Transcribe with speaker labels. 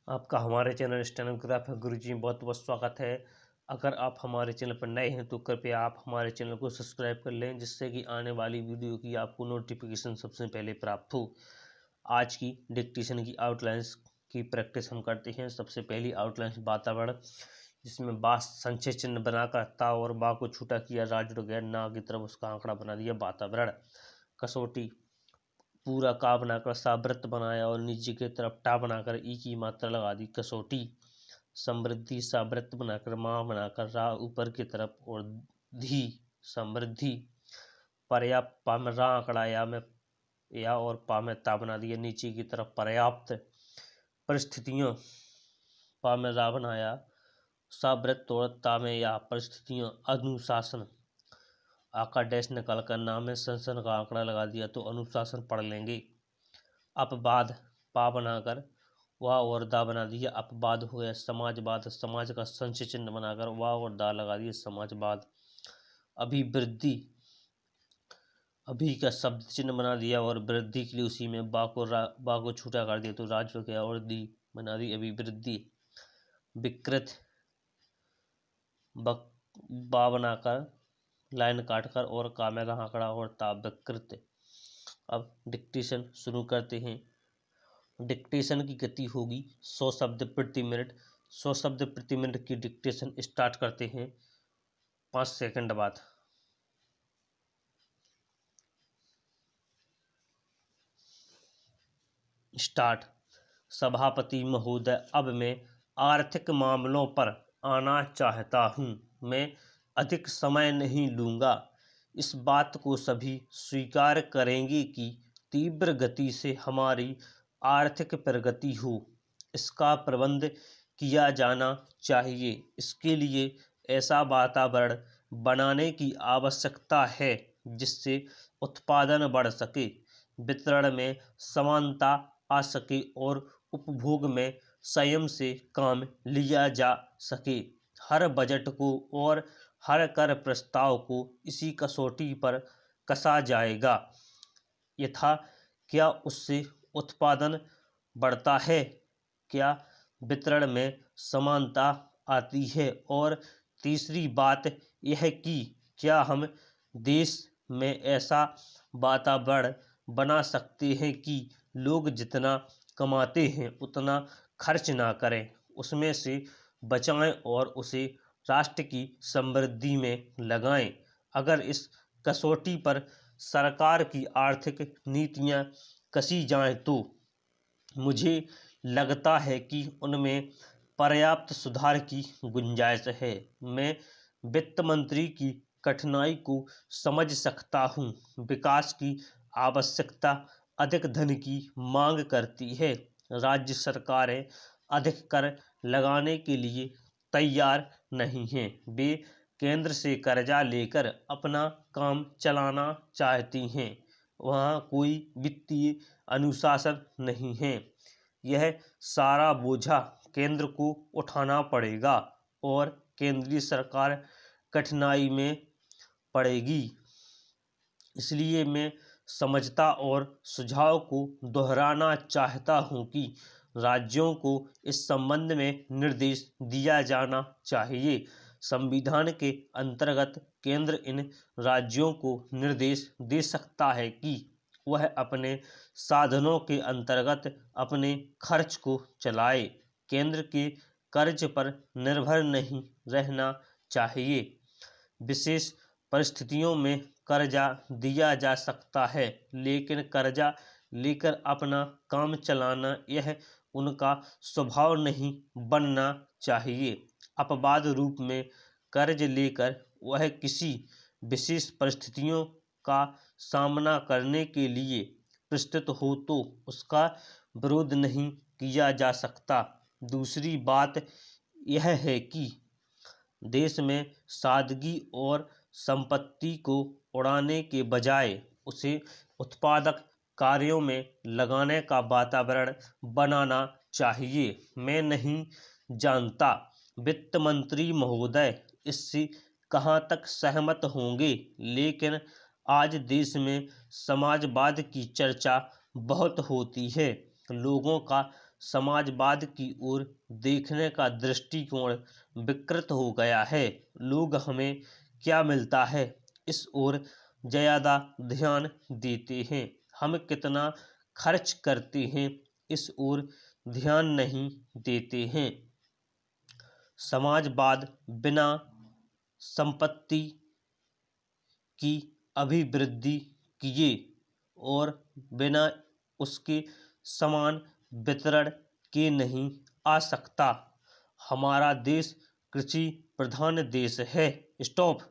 Speaker 1: आपका हमारे channel stenographer गुरुजी में बहुत बहुत स्वागत है। अगर आप हमारे चैनल पर नए हैं तो कृपया आप हमारे चैनल को सब्सक्राइब कर लें, जिससे कि आने वाली वीडियो की आपको नोटिफिकेशन सबसे पहले प्राप्त हो। आज की डिक्टेशन की आउटलाइंस की प्रैक्टिस हम करते हैं। सबसे पहली आउटलाइन वातावरण, जिसमें बा संचय चिन्ह बनाकर ता और बा को छूटा किया, राज जुड़ गया, ना की तरफ उसका आंकड़ा बना दिया। वातावरण कसौटी, पूरा का बनाकर सा वृत्त बनाया और नीचे की तरफ टा बनाकर ई की मात्रा लगा दी। कसौटी समृद्धि, सा वृत्त बनाकर माँ बनाकर रा ऊपर की तरफ और धी समृद्धि। पर्याप्त, पा में रा आंकड़ा या में या और पा में ता बना दिया नीचे की तरफ। पर्याप्त परिस्थितियों, पा में रा बनाया, सा वृत्त और ता में या परिस्थितियों। अनुशासन, आका डैश निकाल कर नाम में संसन का आंकड़ा लगा दिया तो अनुशासन पढ़ लेंगे। अपवाद, पा बनाकर वाह और दा बना दिया, अपवाद हो गया। समाजवाद, समाज का संचय चिन्ह बनाकर वाह और दा लगा दिया, समाजवाद। अभिवृद्धि, अभी का शब्द चिन्ह बना दिया और वृद्धि के लिए उसी में बा को छूटा कर दिया तो राज हो गया और दी बना दी अभिवृद्धि। विकृत, बा बनाकर लाइन काटकर और का में आंकड़ा और ता विकृत। अब डिक्टेशन शुरू करते हैं। डिक्टेशन की गति होगी 100 शब्द प्रति मिनट। 100 शब्द प्रति मिनट की डिक्टेशन स्टार्ट करते हैं 5 सेकंड बाद। स्टार्ट। सभापति महोदय, अब मैं आर्थिक मामलों पर आना चाहता हूं। मैं अधिक समय नहीं लूंगा। इस बात को सभी स्वीकार करेंगे कि तीव्र गति से हमारी आर्थिक प्रगति हो। इसका प्रबंध किया जाना चाहिए। इसके लिए ऐसा वातावरण बनाने की आवश्यकता है जिससे उत्पादन बढ़ सके, वितरण में समानता आ सके और उपभोग में संयम से काम लिया जा सके। हर बजट को और हर कर प्रस्ताव को इसी कसौटी पर कसा जाएगा। यथा, क्या उससे उत्पादन बढ़ता है, क्या वितरण में समानता आती है, और तीसरी बात यह कि क्या हम देश में ऐसा वातावरण बना सकते हैं कि लोग जितना कमाते हैं उतना खर्च ना करें, उसमें से बचाएं और उसे राष्ट्र की समृद्धि में लगाएं। अगर इस कसौटी पर सरकार की आर्थिक नीतियां कसी जाएं तो मुझे लगता है कि उनमें पर्याप्त सुधार की गुंजाइश है। मैं वित्त मंत्री की कठिनाई को समझ सकता हूं। विकास की आवश्यकता अधिक धन की मांग करती है। राज्य सरकारें अधिक कर लगाने के लिए तैयार नहीं हैं। वे केंद्र से कर्जा लेकर अपना काम चलाना चाहती हैं। वहाँ कोई वित्तीय अनुशासन नहीं है। यह सारा बोझा केंद्र को उठाना पड़ेगा और केंद्रीय सरकार कठिनाई में पड़ेगी। इसलिए मैं समझता और सुझाव को दोहराना चाहता हूं कि राज्यों को इस संबंध में निर्देश दिया जाना चाहिए। संविधान के अंतर्गत केंद्र इन राज्यों को निर्देश दे सकता है कि वह अपने साधनों के अंतर्गत अपने खर्च को चलाए। केंद्र के कर्ज पर निर्भर नहीं रहना चाहिए। विशेष परिस्थितियों में कर्जा दिया जा सकता है, लेकिन कर्जा लेकर अपना काम चलाना यह उनका स्वभाव नहीं बनना चाहिए। अपवाद रूप में कर्ज लेकर वह किसी विशेष परिस्थितियों का सामना करने के लिए प्रस्तुत हो तो उसका विरोध नहीं किया जा सकता। दूसरी बात यह है कि देश में सादगी और संपत्ति को उड़ाने के बजाय उसे उत्पादक कार्यों में लगाने का वातावरण बनाना चाहिए। मैं नहीं जानता वित्त मंत्री महोदय इससे कहाँ तक सहमत होंगे, लेकिन आज देश में समाजवाद की चर्चा बहुत होती है। लोगों का समाजवाद की ओर देखने का दृष्टिकोण विकृत हो गया है। लोग हमें क्या मिलता है इस ओर ज़्यादा ध्यान देते हैं, हम कितना खर्च करते हैं इस ओर ध्यान नहीं देते हैं। समाजवाद बिना संपत्ति की अभिवृद्धि किए और बिना उसके समान वितरण के नहीं आ सकता। हमारा देश कृषि प्रधान देश है। स्टॉप।